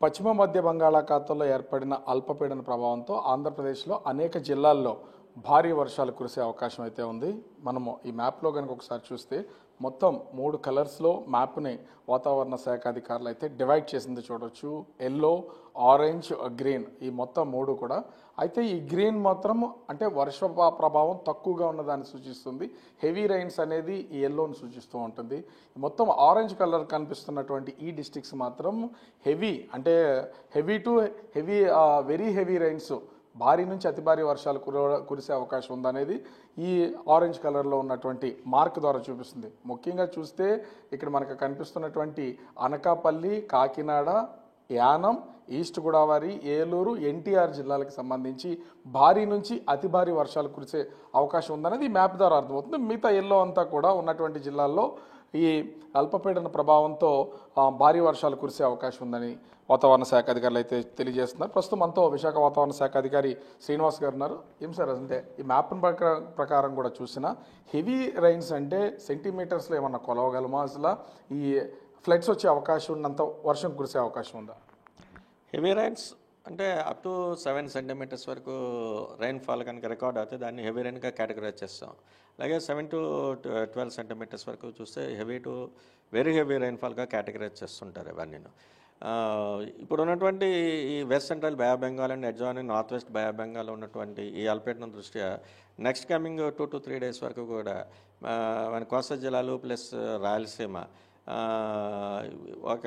పశ్చిమ మధ్య బంగాళాఖాతంలో ఏర్పడిన అల్పపీడన ప్రభావంతో ఆంధ్రప్రదేశ్లో అనేక జిల్లాల్లో భారీ వర్షాలు కురిసే అవకాశం అయితే ఉంది. మనము ఈ మ్యాప్లో కనుక ఒకసారి చూస్తే మొత్తం 3 కలర్స్లో మ్యాప్ని వాతావరణ శాఖ అధికారులు అయితే డివైడ్ చేసింది చూడొచ్చు. ఎల్లో, ఆరెంజ్, గ్రీన్, ఈ మొత్తం 3 కూడా. అయితే ఈ గ్రీన్ మాత్రం అంటే వర్ష ప్రభావం తక్కువగా ఉన్నదాన్ని సూచిస్తుంది. హెవీ రైన్స్ అనేది ఈ ఎల్లోని సూచిస్తూ ఉంటుంది. మొత్తం ఆరెంజ్ కలర్ కనిపిస్తున్నటువంటి ఈ డిస్ట్రిక్ట్స్ మాత్రం heavy to heavy very heavy rains, భారీ నుంచి అతి భారీ వర్షాలు కురిసే అవకాశం ఉందనేది ఈ ఆరెంజ్ కలర్లో ఉన్నటువంటి మార్క్ ద్వారా చూపిస్తుంది. ముఖ్యంగా చూస్తే ఇక్కడ మనకు కనిపిస్తున్నటువంటి అనకాపల్లి, కాకినాడ, యానం, ఈస్ట్ గోదావరి, ఏలూరు, ఎన్టీఆర్ జిల్లాలకు సంబంధించి భారీ నుంచి అతి భారీ వర్షాలు కురిసే అవకాశం ఉందనేది ఈ మ్యాప్ ద్వారా అర్థమవుతుంది. మిగతా ఎల్లో అంతా కూడా ఉన్నటువంటి జిల్లాల్లో ఈ అల్పపీడన ప్రభావంతో భారీ వర్షాలు కురిసే అవకాశం ఉందని వాతావరణ శాఖ అధికారులు అయితే తెలియజేస్తున్నారు. ప్రస్తుతం మనతో విశాఖ వాతావరణ శాఖ అధికారి శ్రీనివాస్ గారు ఉన్నారు. ఏం సార్, అంటే ఈ మ్యాప్ ప్రకారం కూడా చూసినా హెవీ రైన్స్ అంటే సెంటీమీటర్స్లో ఏమన్నా కొలవగలమా? అసలు ఈ ఫ్లడ్స్ వచ్చే అవకాశం ఉన్నంత వర్షం కురిసే అవకాశం ఉందా? హెవీ రైన్స్ అంటే అప్ టు 7 సెంటీమీటర్స్ వరకు రైన్ఫాల్ కనుక రికార్డ్ అవుతే దాన్ని హెవీ రైన్గా కేటగరైజ్ చేస్తాం. అలాగే 7 to 12 సెంటీమీటర్స్ వరకు చూస్తే హెవీ టు వెరీ హెవీ రైన్ఫాల్గా కేటగరైజ్ చేస్తుంటారు ఇవన్నీ. ఇప్పుడు ఉన్నటువంటి ఈ west central Bay of Bengal and adjoining north west Bay of Bengal ఉన్నటువంటి ఈ అల్పపీడనం దృష్ట్యా నెక్స్ట్ కమింగ్ 2 to 3 డేస్ వరకు కూడా మన కోస్తా జిల్లాలు ప్లస్ రాయలసీమ ఒక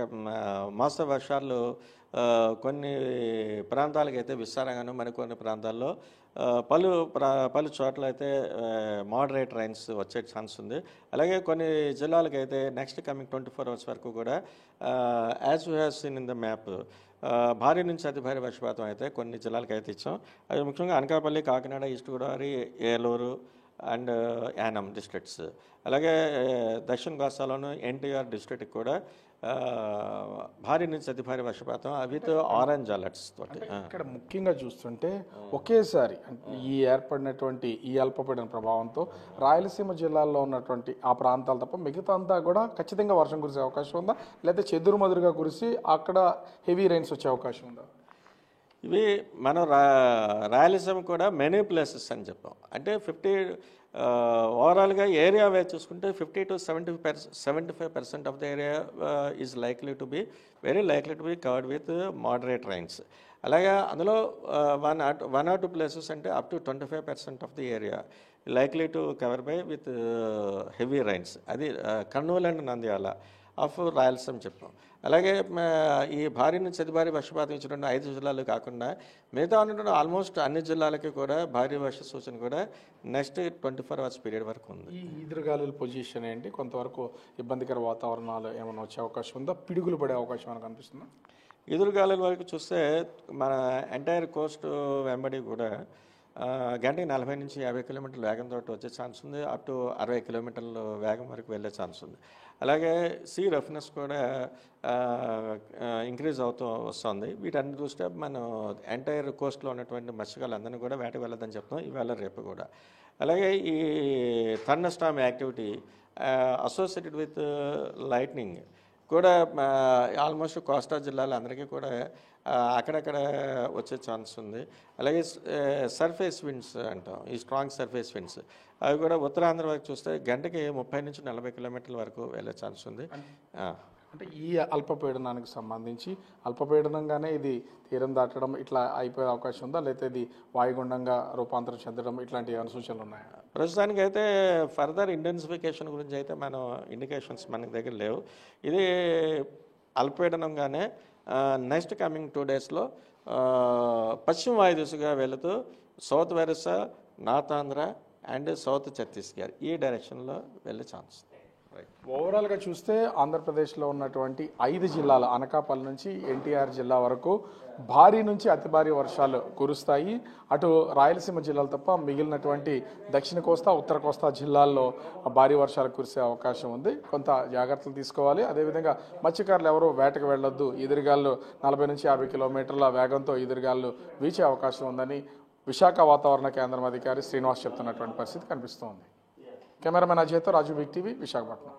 మోస్తరు వర్షాలు కొన్ని ప్రాంతాలకైతే విస్తారంగాను, మరికొన్ని ప్రాంతాల్లో పలు చోట్ల అయితే మోడరేట్ రైన్స్ వచ్చే ఛాన్స్ ఉంది. అలాగే కొన్ని జిల్లాలకైతే నెక్స్ట్ కమింగ్ 24 అవర్స్ వరకు కూడా as we have seen in the map భారీ నుంచి అతి భారీ వర్షపాతం అయితే కొన్ని జిల్లాలకు అయితే ఇచ్చాం. అది ముఖ్యంగా Anakapalli, Kakinada, east Godavari, Eluru and Yanam districts. అలాగే దక్షిణ కోస్తాలోను ఎన్టీఆర్ డిస్ట్రిక్ట్కి కూడా భారీ నుంచి అతి భారీ వర్షపాతం విత్ ఆరెంజ్ అలర్ట్స్ తోటి. ఇక్కడ ముఖ్యంగా చూస్తుంటే ఒకేసారి ఈ ఏర్పడినటువంటి ఈ అల్పపీడన ప్రభావంతో రాయలసీమ జిల్లాల్లో ఉన్నటువంటి ఆ ప్రాంతాలు తప్ప మిగతా అంతా కూడా ఖచ్చితంగా వర్షం కురిసే అవకాశం ఉందా, లేదా చెదురుమదురుగా కురిసి అక్కడ హెవీ రైన్స్ వచ్చే అవకాశం ఉందా? ఇవి మనం రాయలసీమ కూడా మెనీ ప్లేసెస్ అని చెప్పాం. అంటే ఓవరాల్గా ఏరియా వైజ్ చూసుకుంటే 50 to 75% of the area is likely to be very likely to be covered with moderate rains. అలాగే అందులో వన్ ఆర్ టూ ప్లేసెస్ అంటే up to 25% of the area likely to cover by with heavy rains. అది Kurnool and Nandyal of Rayalaseema చెప్పాం. అలాగే ఈ భారీ నుంచి అతి భారీ వర్షపాతం ఇచ్చినటువంటి 5 జిల్లాలు కాకుండా మిగతా ఉన్నటువంటి ఆల్మోస్ట్ అన్ని జిల్లాలకి కూడా భారీ వర్ష సూచన కూడా నెక్స్ట్ 24 అవర్స్ పీరియడ్ వరకు ఉంది. ఈ ఈదురుగాలుల పొజిషన్ ఏంటి? కొంతవరకు ఇబ్బందికర వాతావరణాలు ఏమైనా వచ్చే అవకాశం ఉందా? పిడుగులు పడే అవకాశం ఏమైనా కనిపిస్తుందా? ఎదురుగాలుల వరకు చూస్తే మన ఎంటైర్ కోస్ట్ వెంబడి కూడా గంటకి 40 నుంచి 50 కిలోమీటర్ల వేగంతో వచ్చే ఛాన్స్ ఉంది. అప్ టు 60 కిలోమీటర్ల వేగం వరకు వెళ్ళే ఛాన్స్ ఉంది. అలాగే సీ రఫ్నెస్ కూడా ఇంక్రీజ్ అవుతూ వస్తుంది. వీటన్ని దృష్ట్యా మనం ఎంటైర్ కోస్ట్లో ఉన్నటువంటి మత్స్యకారులందరినీ కూడా వేటకు వెళ్ళదని చెప్తాం ఇవాళ రేపు కూడా. అలాగే ఈ thunder Storm activity associated with lightning కూడా ఆల్మోస్ట్ కోస్తా జిల్లాలు అందరికీ కూడా అక్కడక్కడ వచ్చే ఛాన్స్ ఉంది. అలాగే సర్ఫేస్ విండ్స్ అంటాం, ఈ స్ట్రాంగ్ సర్ఫేస్ విండ్స్ అవి కూడా ఉత్తరాంధ్ర వరకు చూస్తే గంటకి 30 నుంచి 40 కిలోమీటర్ల వరకు వెళ్ళే ఛాన్స్ ఉంది. అంటే ఈ అల్పపీడనానికి సంబంధించి అల్పపీడనంగానే ఇది తీరం దాటడం ఇట్లా అయిపోయే అవకాశం ఉందా, లేకపోతే ఇది వాయుగుండంగా రూపాంతరం చెందడం ఇట్లాంటి ఏమైనా సూచనలు ఉన్నాయా? ప్రస్తుతానికి అయితే ఫర్దర్ ఇంటెన్సిఫికేషన్ గురించి అయితే మనం ఇండికేషన్స్ మనకి దగ్గర లేవు. ఇది అల్పపీడనంగానే నెక్స్ట్ కమింగ్ 2 డేస్లో పశ్చిమ వాయు దిశగా వెళుతూ south Orissa, north Andhra and south Chhattisgarh ఈ డైరెక్షన్లో వెళ్ళే ఛాన్స్. ఓవరాల్గా చూస్తే ఆంధ్రప్రదేశ్లో ఉన్నటువంటి 5 జిల్లాల అనకాపల్లి నుంచి ఎన్టీఆర్ జిల్లా వరకు భారీ నుంచి అతి భారీ వర్షాలు కురుస్తాయి. అటు రాయలసీమ జిల్లాలు తప్ప మిగిలినటువంటి దక్షిణ కోస్తా, ఉత్తర కోస్తా జిల్లాల్లో భారీ వర్షాలు కురిసే అవకాశం ఉంది. కొంత జాగ్రత్తలు తీసుకోవాలి. అదేవిధంగా మత్స్యకారులు ఎవరూ వేటకు వెళ్ళొద్దు. ఎదురుగాళ్ళు 40 నుంచి 50 కిలోమీటర్ల వేగంతో ఎదురుగాళ్ళు వీచే అవకాశం ఉందని విశాఖ వాతావరణ కేంద్రం అధికారి శ్రీనివాస్ చెప్తున్నటువంటి పరిస్థితి కనిపిస్తోంది. కెమెరామెన్ అజయ్తో రాజు, బిగ్ టీవీ, విశాఖపట్నం.